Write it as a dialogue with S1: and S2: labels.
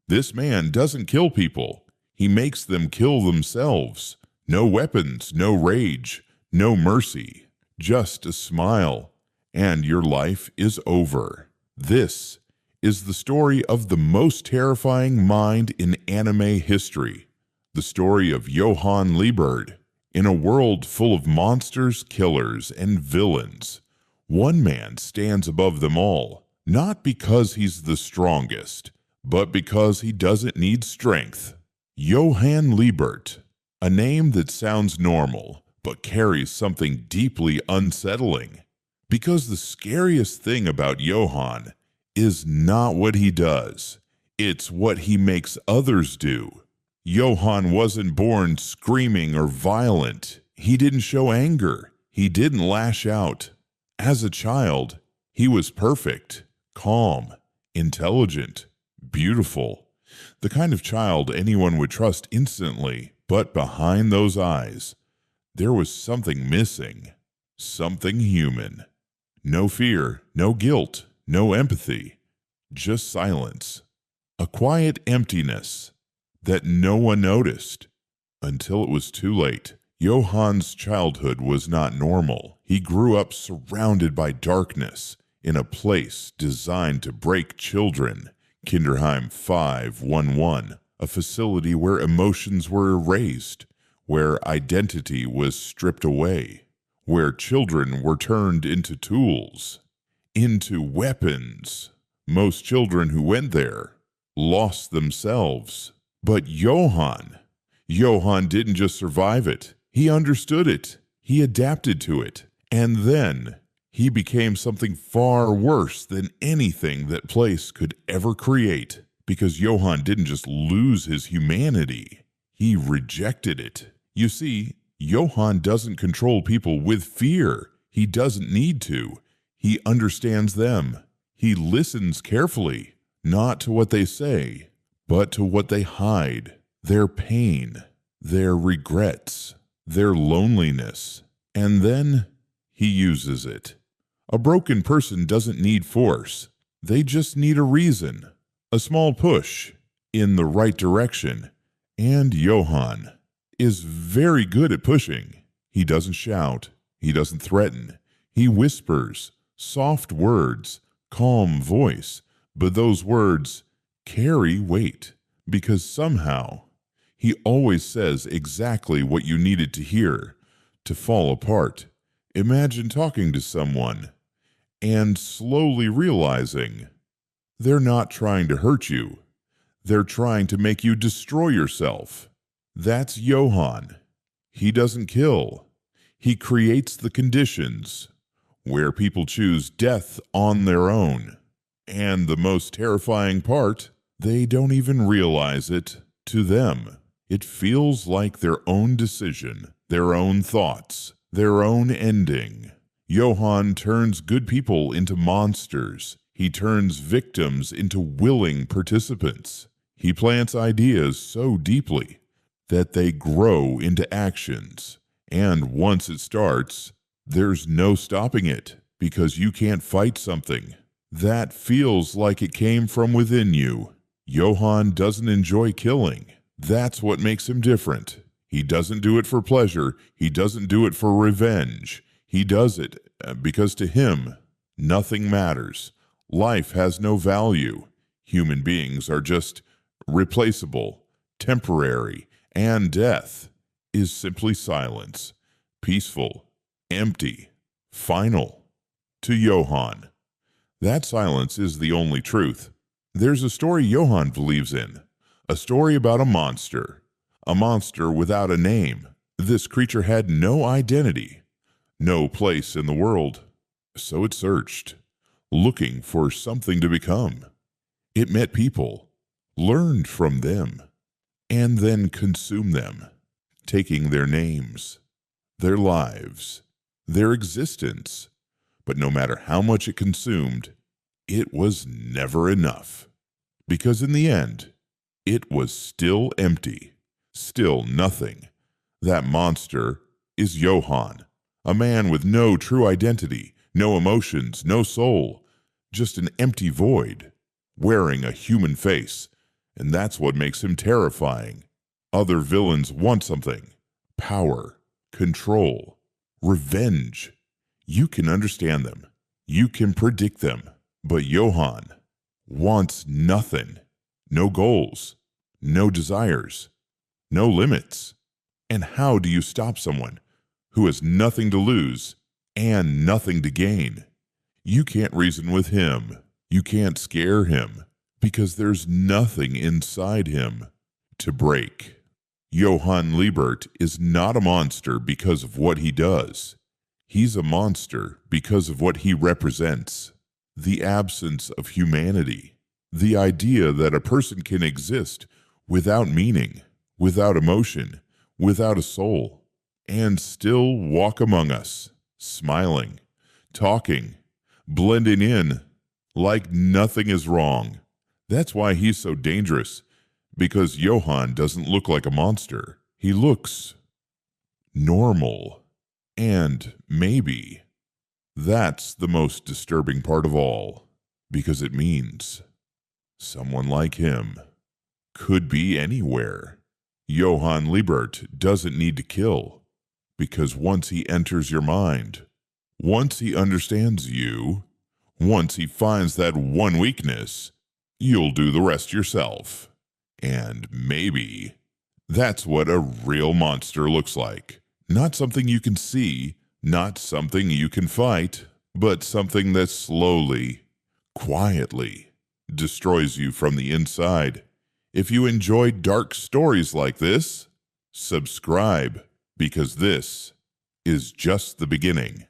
S1: This man doesn't kill people. He makes them kill themselves. No weapons, no rage, no mercy. Just a smile, and your life is over. This is the story of the most terrifying mind in anime history. The story of Johan Liebert. In a world full of monsters, killers, and villains, one man stands above them all, not because he's the strongest, but because he doesn't need strength. Johan Liebert, a name that sounds normal, but carries something deeply unsettling. Because the scariest thing about Johan is not what he does, it's what he makes others do. Johan wasn't born screaming or violent. He didn't show anger. He didn't lash out. As a child, he was perfect, calm, intelligent, beautiful. The kind of child anyone would trust instantly, but behind those eyes, there was something missing, something human. No fear, no guilt, no empathy, just silence. A quiet emptiness that no one noticed until it was too late. Johan's childhood was not normal. He grew up surrounded by darkness in a place designed to break children. Kinderheim 511, a facility where emotions were erased, where identity was stripped away, where children were turned into tools, into weapons. Most children who went there lost themselves. But Johan didn't just survive it. He understood it. He adapted to it. And then he became something far worse than anything that place could ever create. Because Johan didn't just lose his humanity. He rejected it. You see, Johan doesn't control people with fear. He doesn't need to. He understands them. He listens carefully, not to what they say, but to what they hide, their pain, their regrets, their loneliness, and then he uses it. A broken person doesn't need force. They just need a reason, a small push in the right direction. And Johan is very good at pushing. He doesn't shout. He doesn't threaten. He whispers, soft words, calm voice, but those words carry weight, because somehow he always says exactly what you needed to hear to fall apart. Imagine talking to someone and slowly realizing they're not trying to hurt you. They're trying to make you destroy yourself. That's Johan. He doesn't kill. He creates the conditions where people choose death on their own. And the most terrifying part, they don't even realize it. To them, it feels like their own decision, their own thoughts, their own ending. Johan turns good people into monsters. He turns victims into willing participants. He plants ideas so deeply that they grow into actions. And once it starts, there's no stopping it, because you can't fight something that feels like it came from within you. Johan doesn't enjoy killing. That's what makes him different. He doesn't do it for pleasure. He doesn't do it for revenge. He does it because to him, nothing matters. Life has no value. Human beings are just replaceable, temporary, and death is simply silence, peaceful, empty, final. To Johan, that silence is the only truth. There's a story Johan believes in, a story about a monster without a name. This creature had no identity, no place in the world, so it searched, looking for something to become. It met people, learned from them, and then consumed them, taking their names, their lives, their existence. But no matter how much it consumed, it was never enough. Because in the end, it was still empty, still nothing. That monster is Johan, a man with no true identity, no emotions, no soul, just an empty void, wearing a human face and that's what makes him terrifying. Other villains want something: power, control, revenge. You can understand them. You can predict them. But Johan wants nothing. No goals, no desires, no limits. And how do you stop someone who has nothing to lose and nothing to gain? You can't reason with him. You can't scare him because there's nothing inside him to break. Johan Liebert is not a monster because of what he does. He's a monster because of what he represents. The absence of humanity. The idea that a person can exist without meaning, without emotion, without a soul, and still walk among us, smiling, talking, blending in like nothing is wrong. That's why he's so dangerous, because Johan doesn't look like a monster. He looks normal. And maybe that's the most disturbing part of all, because it means someone like him could be anywhere. Johan Liebert doesn't need to kill, because once he enters your mind, once he understands you, once he finds that one weakness, you'll do the rest yourself. And maybe that's what a real monster looks like. Not something you can see, not something you can fight, but something that slowly, quietly destroys you from the inside. If you enjoy dark stories like this, subscribe, because this is just the beginning.